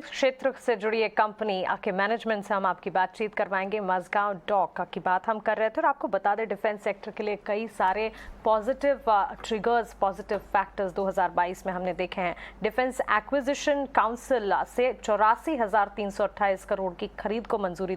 Defence क्षेत्र से जुड़ी एक कंपनी के मैनेजमेंट से हम आपकी बातचीत करवाएंगे। मझगांव डॉक की बात हम कर रहे थे और आपको बता दें डिफेंस सेक्टर के लिए कई सारे पॉजिटिव ट्रिगर्स, पॉजिटिव फैक्टर्स 2022 में हमने देखे हैं। डिफेंस एक्विजिशन काउंसिल से 84,328 करोड़ की खरीद को मंजूरी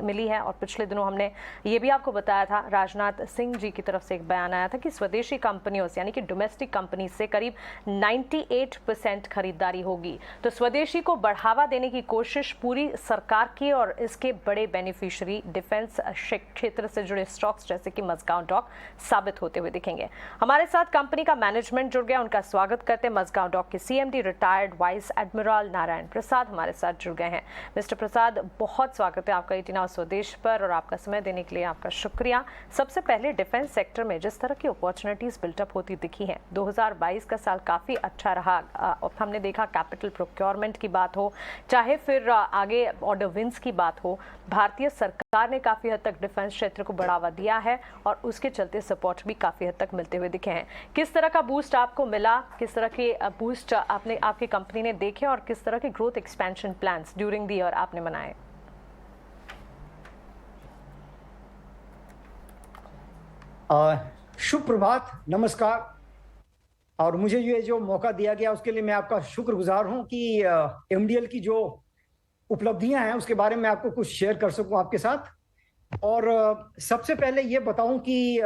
मिली है और पिछले दिनों हमने ये भी आपको बताया था, राजनाथ सिंह जी की तरफ से एक बयान आया था कि स्वदेशी कंपनियों से यानी कि डोमेस्टिक कंपनी से करीब 98% खरीदारी होगी। तो स्वदेशी को बढ़ावा देने की कोशिश पूरी सरकार की और इसके बड़े बेनिफिशियरी डिफेंस क्षेत्र से जुड़े स्टॉक्स जैसे कि मझगांव डॉक साबित होते हुए दिखेंगे। हमारे साथ कंपनी का मैनेजमेंट जुड़ गया, उनका स्वागत करते हैं। मझगांव डॉक के CMD retired vice admiral Narayan Prasad हमारे साथ जुड़ गए हैं। मिस्टर प्रसाद, बहुत स्वागत है आपका 18 आवर्स स्वदेश पर और आपका समय देने के लिए आपका शुक्रिया। सबसे पहले डिफेंस सेक्टर में जिस तरह की अपॉर्चुनिटीज बिल्टअप होती दिखी हैं, 2022 का साल काफी अच्छा रहा। हमने देखा कैपिटल प्रोक्योरमेंट की बात हो, चाहे फिर आगे ऑर्डर विंस की बात हो, भारतीय सरकार ने काफी हद तक डिफेंस क्षेत्र को बढ़ावा दिया है और उसके चलते सपोर्ट भी काफी हद तक मिलते हुए दिखे हैं। किस तरह का बूस्ट आपको मिला, किस तरह के बूस्ट आपकी कंपनी ने देखे और किस तरह के growth expansion plans during the year आपने बनाए? शुभ प्रभात, नमस्कार। और मुझे ये जो मौका दिया गया उसके लिए मैं आपका शुक्रगुजार हूं कि एमडीएल की जो उपलब्धियां हैं उसके बारे में आपको कुछ शेयर कर सकूं आपके साथ। और सबसे पहले ये बताऊं कि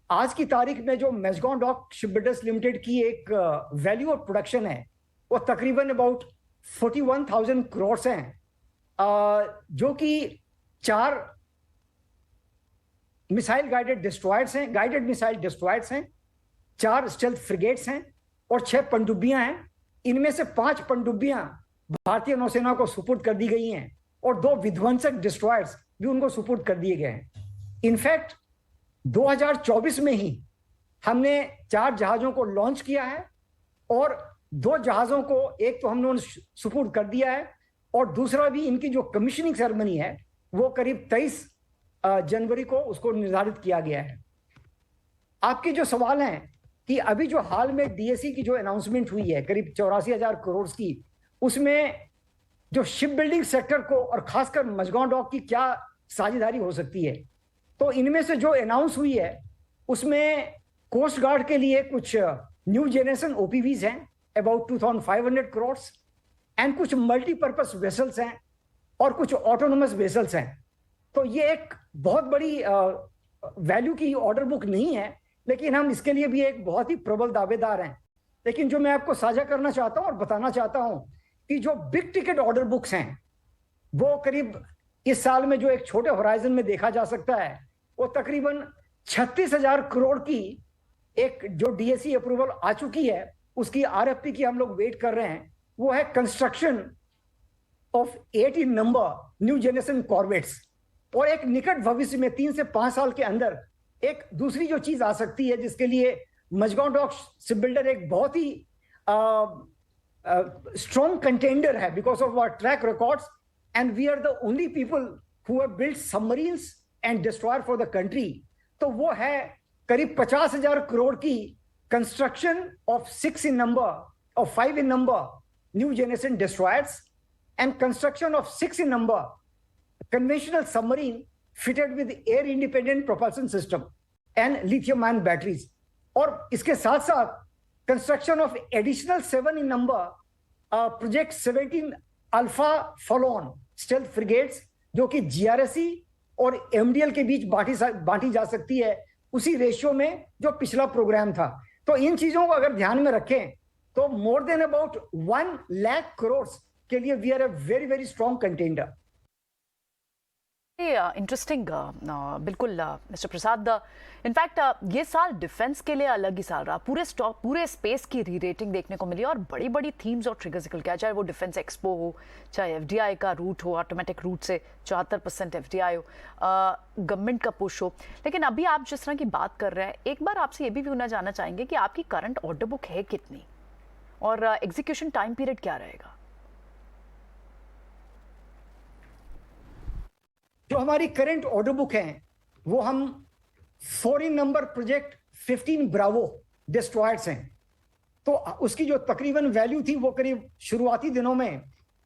आज की तारीख में जो मझगांव डॉक शिपबिल्डर्स लिमिटेड की एक वैल्यू ऑफ प्रोडक्शन है वो तकरीबन अबाउट 41,000 करोड़ हैं, जो कि 4 मिसाइल गाइडेड डिस्ट्रॉयर्स हैं, गाइडेड मिसाइल डिस्ट्रॉयर्स हैं, 4 स्टेल्थ फ्रिगेट्स हैं और 6 पनडुब्बियां हैं। इनमें से 5 पनडुब्बियां भारतीय नौसेना को सुपुर्द कर दी गई हैं और 2 विध्वंसक डिस्ट्रॉयर्स भी उनको सुपुर्द कर दिए गए हैं। इनफैक्ट 2024 में ही हमने 4 जहाजों को लॉन्च किया है और 2 जहाजों को, एक तो हमने सुपुर्द कर दिया है और दूसरा भी इनकी जो कमीशनिंग सेरेमनी है वो करीब 23 जनवरी को उसको निर्धारित किया गया है। आपके जो सवाल हैं कि अभी जो हाल में डीएसी की जो अनाउंसमेंट हुई है करीब 84,000 करोड़ की, उसमें जो शिप बिल्डिंग सेक्टर को और खासकर मझगांव डॉक की क्या साझेदारी हो सकती है, तो इनमें से जो अनाउंस हुई है उसमें कोस्ट गार्ड के लिए कुछ न्यू जनरेशन ओपीवीज हैं अबाउट 2,500 करोड़ एंड कुछ मल्टीपर्पस वेसल्स हैं और कुछ ऑटोनोमस वेसल्स हैं। तो ये एक बहुत बड़ी वैल्यू की ऑर्डर बुक नहीं है, लेकिन हम इसके लिए भी एक बहुत ही प्रबल दावेदार हैं। लेकिन जो मैं आपको साझा करना चाहता हूं और बताना चाहता हूं कि जो बिग टिकट ऑर्डर बुक्स हैं वो करीब इस साल में जो एक छोटे होराइजन में देखा जा सकता है वो तकरीबन 36,000 करोड़ की एक जो डीएसी अप्रूवल आ चुकी है, उसकी आरएफपी की हम लोग वेट कर रहे हैं। वो है construction of 18 number new generation corvettes. और एक निकट भविष्य में 3 से 5 साल के अंदर एक दूसरी जो चीज आ सकती है जिसके लिए मझगांव डॉक शिप बिल्डर एक बहुत ही स्ट्रॉन्ग कंटेंडर है because of our track records and we are the only people who have built submarines and destroyer for the country. तो वो है करीब 50,000 करोड़ की कंस्ट्रक्शन ऑफ 6 इन नंबर और 5 in number new generation destroyers and construction of 6 in number conventional submarine fitted with air independent propulsion system and lithium ion batteries। और इसके साथ साथ construction of additional 7 in number project 17 alpha fallen stealth frigates, जो कि GRSE और MDL के बीच बांटी जा सकती है उसी रेशियो में जो पिछला प्रोग्राम था। तो इन चीजों को अगर ध्यान में रखें तो more than about 1 lakh crore के लिए we are a very very strong contender. Interesting बिल्कुल मिस्टर प्रसाद। इनफैक्ट ये साल डिफेंस के लिए अलग ही साल रहा। पूरे स्पेस की री रेटिंग देखने को मिली और बड़ी बड़ी थीम्स और ट्रिगर्स निकल गया, चाहे वो डिफेंस एक्सपो हो, चाहे एफडीआई का रूट हो, ऑटोमेटिक रूट से 74% एफडीआई हो, गवर्नमेंट का पुश हो। लेकिन अभी आप जिस तरह की बात कर रहे हैं, एक बार आपसे ये भी होना जानना चाहेंगे कि आपकी करंट ऑर्डर बुक है कितनी और एग्जीक्यूशन टाइम पीरियड क्या रहेगा? जो हमारी करंट ऑर्डर बुक है वो हम 4 इन नंबर प्रोजेक्ट 15 ब्रावो डिस्ट्रॉयर्स हैं। तो उसकी जो तकरीबन वैल्यू थी वो करीब शुरुआती दिनों में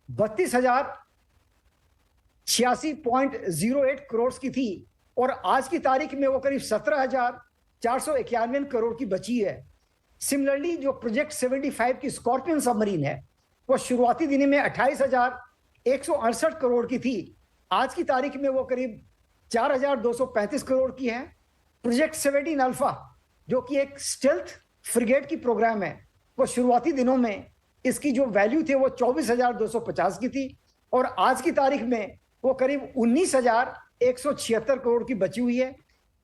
32,086.08 करोड़ की थी और आज की तारीख में वो करीब 17,491 करोड़ की बची है। सिमिलरली जो प्रोजेक्ट 75 की स्कॉर्पियन सबमरीन है वो शुरुआती दिनों में 28,168 करोड़ की थी, आज की तारीख में वो करीब 4,235 करोड़ की है। प्रोजेक्ट 17 अल्फा जो कि एक स्टेल्थ फ्रिगेट की प्रोग्राम है, वो शुरुआती दिनों में इसकी जो वैल्यू थे वो 24,250 की थी और आज की तारीख में वो करीब 19,176 करोड़ की बची हुई है।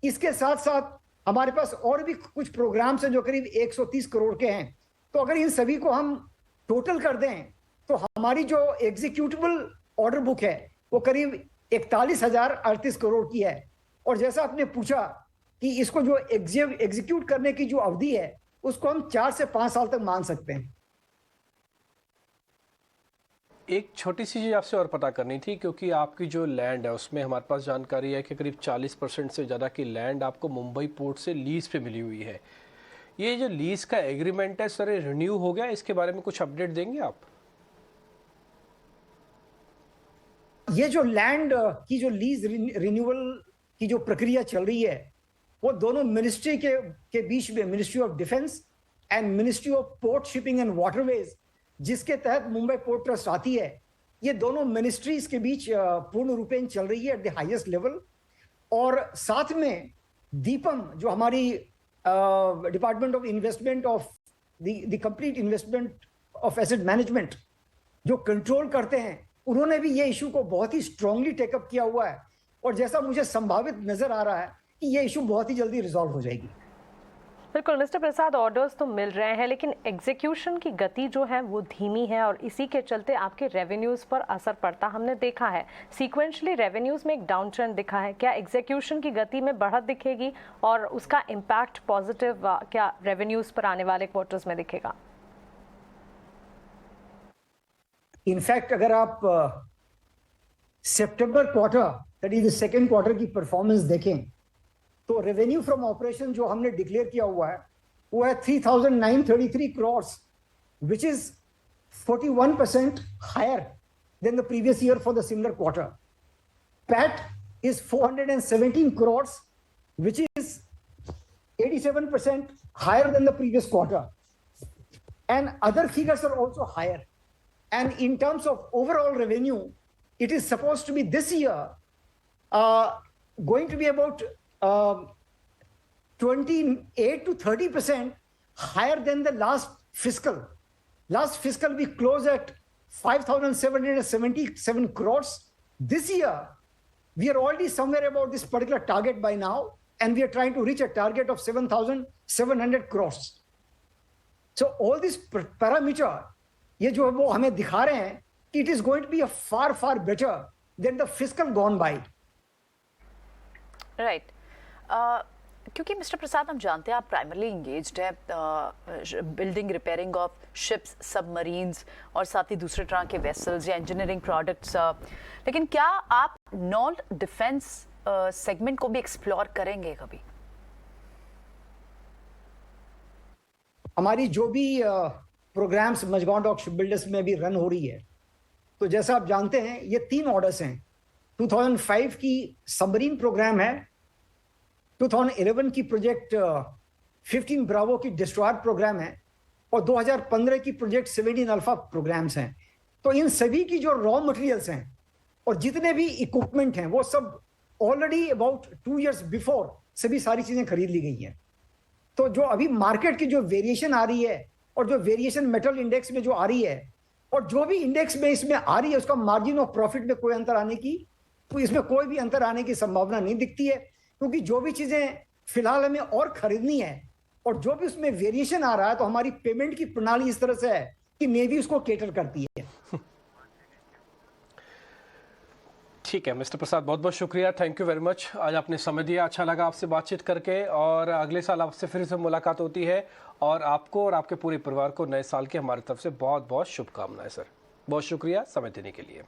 इसके साथ साथ हमारे पास और भी कुछ प्रोग्राम्स हैं जो करीब 130 करोड़ के हैं। तो अगर इन सभी को हम टोटल कर दें तो हमारी जो एग्जीक्यूटेबल ऑर्डर बुक है वो करीब 41,038 करोड़ की है। और जैसा आपने पूछा कि इसको जो एग्जीक्यूट करने की जो अवधि है उसको हम 4 से 5 साल तक मान सकते हैं। एक छोटी सी चीज़ आपसे और पता करनी थी, क्योंकि आपकी जो लैंड है उसमें हमारे पास जानकारी है कि करीब 40% से ज़्यादा की लैंड आपको मुंबई पोर्ट से लीज पे मिली हुई है। ये जो लीज का एग्रीमेंट है सर, रिन्यू हो गया, इसके बारे में कुछ अपडेट देंगे आप? ये जो लैंड की जो लीज रिन्यूअल की जो प्रक्रिया चल रही है वो दोनों मिनिस्ट्री के बीच में, ministry of defence and ministry of port shipping and waterways जिसके तहत मुंबई पोर्ट ट्रस्ट आती है, ये दोनों मिनिस्ट्रीज के बीच पूर्ण रूपेण चल रही है एट द हाईएस्ट लेवल। और साथ में दीपम जो हमारी department of investment of the complete investment of asset management जो कंट्रोल करते हैं, उन्होंने भी ये इशू को बहुत ही स्ट्रांगली टेकअप किया हुआ है और जैसा मुझे संभावित नजर आ रहा है कि ये इशू बहुत ही जल्दी रिजॉल्व हो जाएगी। बिल्कुल मिस्टर प्रसाद, ऑर्डर्स तो मिल रहे हैं लेकिन एग्जीक्यूशन की गति जो है वो धीमी है और इसी के चलते आपके रेवेन्यूज पर असर पड़ता हमने देखा है। सीक्वेंशली रेवेन्यूज में एक डाउन ट्रेंड दिखा है, क्या एग्जीक्यूशन की गति में बढ़त दिखेगी और उसका इम्पैक्ट पॉजिटिव क्या रेवेन्यूज पर आने वाले क्वार्टर्स में दिखेगा? इनफैक्ट अगर आप सितंबर quarter that is the second quarter की परफॉर्मेंस देखें तो रेवेन्यू फ्रॉम ऑपरेशन जो हमने डिक्लेयर किया हुआ है वो है 3,933 crore, which is 41% higher than the previous year for the similar quarter. PAT is 417 crore, which is 87% higher than the previous quarter, and other figures are also higher. And in terms of overall revenue, it is supposed to be this year going to be about 28 to 30% higher than the last fiscal. Last fiscal we closed at 5,777 crores. This year, we are already somewhere about this particular target by now, and we are trying to reach a target of 7,700 crores. So all these parameters, ये जो वो हमें दिखा रहे हैं कि it is going to be a far far better than the fiscal gone by. Right, क्योंकि mister Prasad हम जानते हैं आप प्राइमरली इंगेज्ड है building repairing of ships, submarines और साथ ही दूसरे तरह के वेसल्स या इंजीनियरिंग प्रोडक्ट्स, लेकिन क्या आप नॉन डिफेंस सेगमेंट को भी एक्सप्लोर करेंगे कभी? हमारी जो भी programs Mazagon dock ship builders में भी रन हो रही है, तो जैसा आप जानते हैं ये 3 ऑर्डर्स हैं। 2005 की सबमरीन प्रोग्राम है, 2011 की प्रोजेक्ट 15 ब्रावो की डिस्ट्रॉयर प्रोग्राम है और 2015 की प्रोजेक्ट 17 अल्फा प्रोग्राम्स हैं। तो इन सभी की जो रॉ मटेरियल्स हैं और जितने भी इक्विपमेंट हैं वो सब ऑलरेडी अबाउट 2 years बिफोर सभी सारी चीजें खरीद ली गई हैं। तो जो अभी मार्केट की जो वेरिएशन आ रही है और जो वेरिएशन मेटल इंडेक्स में जो आ रही है और जो भी इंडेक्स में इसमें आ रही है उसका मार्जिन ऑफ प्रॉफिट में कोई अंतर आने की, तो इसमें कोई भी अंतर आने की संभावना नहीं दिखती है, क्योंकि जो भी चीजें फिलहाल हमें और खरीदनी है और जो भी उसमें वेरिएशन आ रहा है, तो हमारी पेमेंट की प्रणाली इस तरह से है कि नेवी उसको केटर करती है। ठीक है मिस्टर प्रसाद, बहुत बहुत शुक्रिया, थैंक यू वेरी मच। आज आपने समय दिया, अच्छा लगा आपसे बातचीत करके और अगले साल आपसे फिर से मुलाकात होती है और आपको और आपके पूरे परिवार को नए साल की हमारी तरफ से बहुत बहुत शुभकामनाएं सर। बहुत शुक्रिया समय देने के लिए।